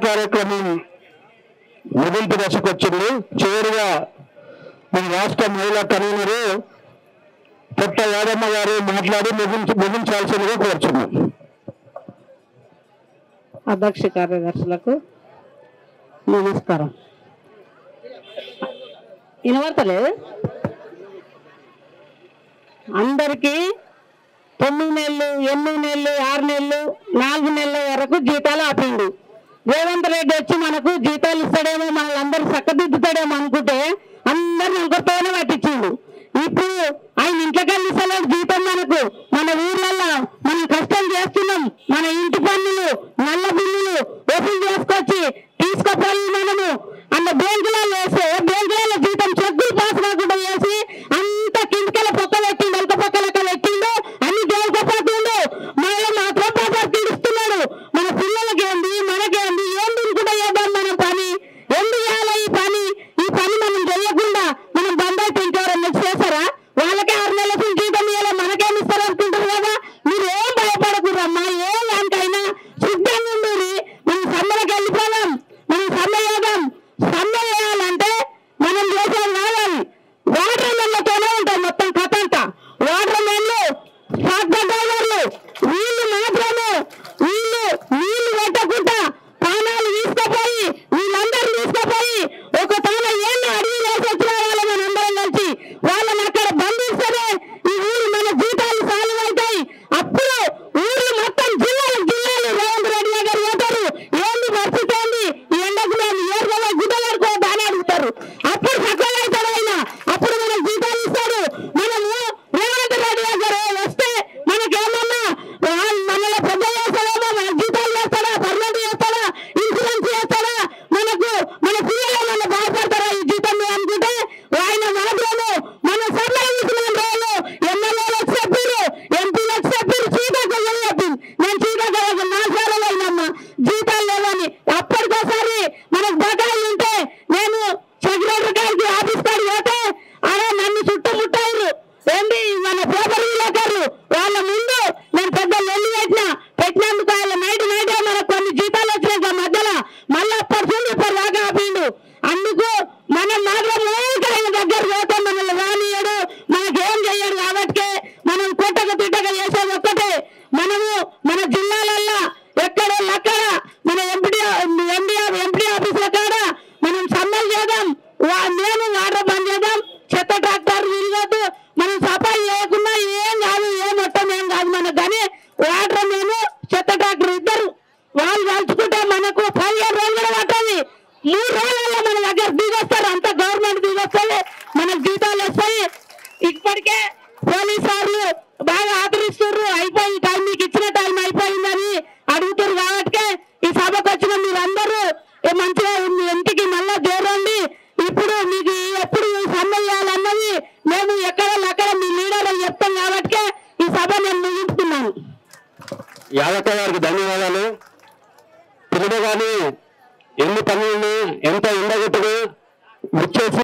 కార్యక్రమం ముగింపు దశకు వచ్చింది. చివరిగా మన రాష్ట్ర మహిళా కన్వీనరు పొట్ట యాదమ్మ గారు మాట్లాడి ముగించాల్సిందిగా కోరుచున్నాం. అధ్యక్ష కార్యదర్శులకు నమస్కారం. వినబడతలేదు అందరికీ 9 నెలలు 8 నెలలు 6 నెలలు 4 నెలల వరకు జీతాలు ఆపిండు. రేవంత్ రెడ్డి వచ్చి మనకు జీతాలు ఇస్తాడేమో, మనల్ని చక్కదిద్దుతాడేమో అనుకుంటే అందరిని ఒకరితోనే పట్టించిండు. ఇప్పుడు ఆయన ఇంట్లోకి వెళ్ళిస్తలేడు జీతం. మనకు మన ఊర్లలో మనం కష్టం చేస్తున్నాం, మన ఇంటి పన్నులు నల్ల బిల్లులు వసూలు చేసుకొచ్చి తీసుకుపోయి మనము అన్న బ్యాంకులలో వేస్తే బ్యాంకులలో జీతం చెక్కులు పాస్ కాకుండా వేసి అంత కిందకెళ్ళ పక్క పెట్టిండు, అల్క పక్క లెక్క పెట్టిండు, అన్ని దేవకపోతుండు. మళ్ళీ మాత్రం బజార్ తీరుస్తున్నాడు. మన పిల్లలకి ఏంది మనకేంది ఏం తినుకుంటా చేద్దాం మనం పని ఎందుకు చేయాలి? ఈ పని మనం చేయకుండా మనం బంద్ అయితే ఇంకెవరన్నా చేస్తారా? వాళ్ళకే 6 నెలల జీతం ఇవ్వాలి, మనకేమి ఇస్తారు అనుకుంటారు కదా. మీరు ఏం భయపడకూడమ్మా, ఏ దానికైనా సిద్ధంగా ఉండేది. మనం సమ్మెలకు వెళ్ళిపోదాం, మనం సమ్మె చేద్దాం. సమ్మె చేయాలంటే మనం చేసేది కావాలి. వాటర్ మెన్లతోనే ఉంటాయి మొత్తం కథ అంతా. వాటర్ మెన్లు డ్రైవర్లు వీళ్ళు మాత్రమే వీళ్ళు నీళ్లు పెట్టకుండా ప్రాణాలు తీసుకుపోయి వీళ్ళందరూ తీసుకుపోయి ఒక తాన ఏళ్ళు అడిగి వేసి వచ్చిన వాళ్ళు మనందరం కలిసి వాళ్ళని అక్కడ బంధిస్తేనే ఈ ఊరు మన జీతాలు సాల్వ్ అవుతాయి. అప్పుడు ఊరు మొత్తం జిల్లాలు రేవంత్ రెడ్డి గారు పోతారు. ఏంది పరిస్థితి ఏంది? ఈ ఎండకు మేము ఏరుగా గుడ్డలాడుకో దాని అడుగుతారు. అప్పుడు సఫలం అవుతాడు ఆయన, అప్పుడు మనకు జీతాలు ఇస్తాడు. మనము రేవంత్ రెడ్డి గారు వస్తే మనకేమన్నా మనలో పెద్ద చేస్తాడేమో, మన జీతాలు చేస్తాడా, పర్మనెంట్ చేస్తాడా, ఇన్సూరెన్స్ చేస్తాడా, మనకు మన పిల్లలు మన బాధపడతారా ఈ జీతం అనుకుంటే ఆయన మాత్రము మన సభలో తీసుకున్న రోజులు ఎమ్మెల్యేలకు చెప్పారు, ఎంపీలకు చెప్పారు, శ్రీకాకుళం చెప్పింది. నేను శ్రీకాకుళం 4 సార్లు అయినమ్మా జీతాలు లేవని. అప్పటికోసారి మనకు బకాయిలు ఉంటే నేను సెక్రటరీ గారికి ఆఫీస్ కాడి పోతే అరే నన్ను చుట్టుముట్టారు ఏంటి మన పేపర్ విలేకరులు. వాళ్ళ ముందు నేను పెద్ద లొల్లి పెట్టినందుకు వాళ్ళ నైట్ మనకు కొన్ని జీతాలు వచ్చినాక మధ్యలో మళ్ళీ అప్పటి ఇప్పుడు దాకా ఆపిండు. అందుకు మనం మాత్రం ఆయన దగ్గర పోతే మనల్ని రానియడు, మనకేం చెయ్యడు. కాబట్టి మనం కొట్టక తిట్టక చేసేది ఒక్కటే, మనము మన జిల్లాలల్లో ఎక్కడెక్కడ మన ఎంపీ ఆఫీసుల కాడ మనం సమ్మెలు చేద్దాం. నేను వాటర్ బంద్ చేద్దాం, చెత్త ట్రాక్టర్ తిరగద్దు, మనం సఫాయి చేయకుండా ఏం కాదు, ఏ మొత్తం ఏం కాదు మనకు. కానీ వాటర్ మేము చెత్త ట్రాక్టర్ ఇద్దరు వాళ్ళు కలుసుకుంటే మనకు 15 రోజులు కూడా పట్టది. 3 రోజులలో మన దగ్గర దిగొస్తారు, అంత గవర్నమెంట్ దిగొస్తుంది, మనకు జీతాలు వస్తాయి. ఇప్పటికే పోలీసు వాళ్ళు బాగా ఆదరిస్తున్నారు. అయిపోయి టైం మీకు ఇచ్చిన టైం అయిపోయిందని అడుగుతారు. కాబట్టి ఈ సభకు వచ్చిన మీరందరూ మంచిగా ఇంటికి మళ్ళా చేరండి. ఇప్పుడు మీకు ఎప్పుడు సమ్మె చేయాలన్నది మేము ఎక్కడ మీ లీడర్ అని చెప్తాం. కాబట్టి ఈ సభ నేను ముగించుకున్నాను. యాదక్క గారికి ధన్యవాదాలు. పిల్లలు కానీ ఎన్ని పనులు ఎంత ఎండగొట్టుకు వచ్చేసి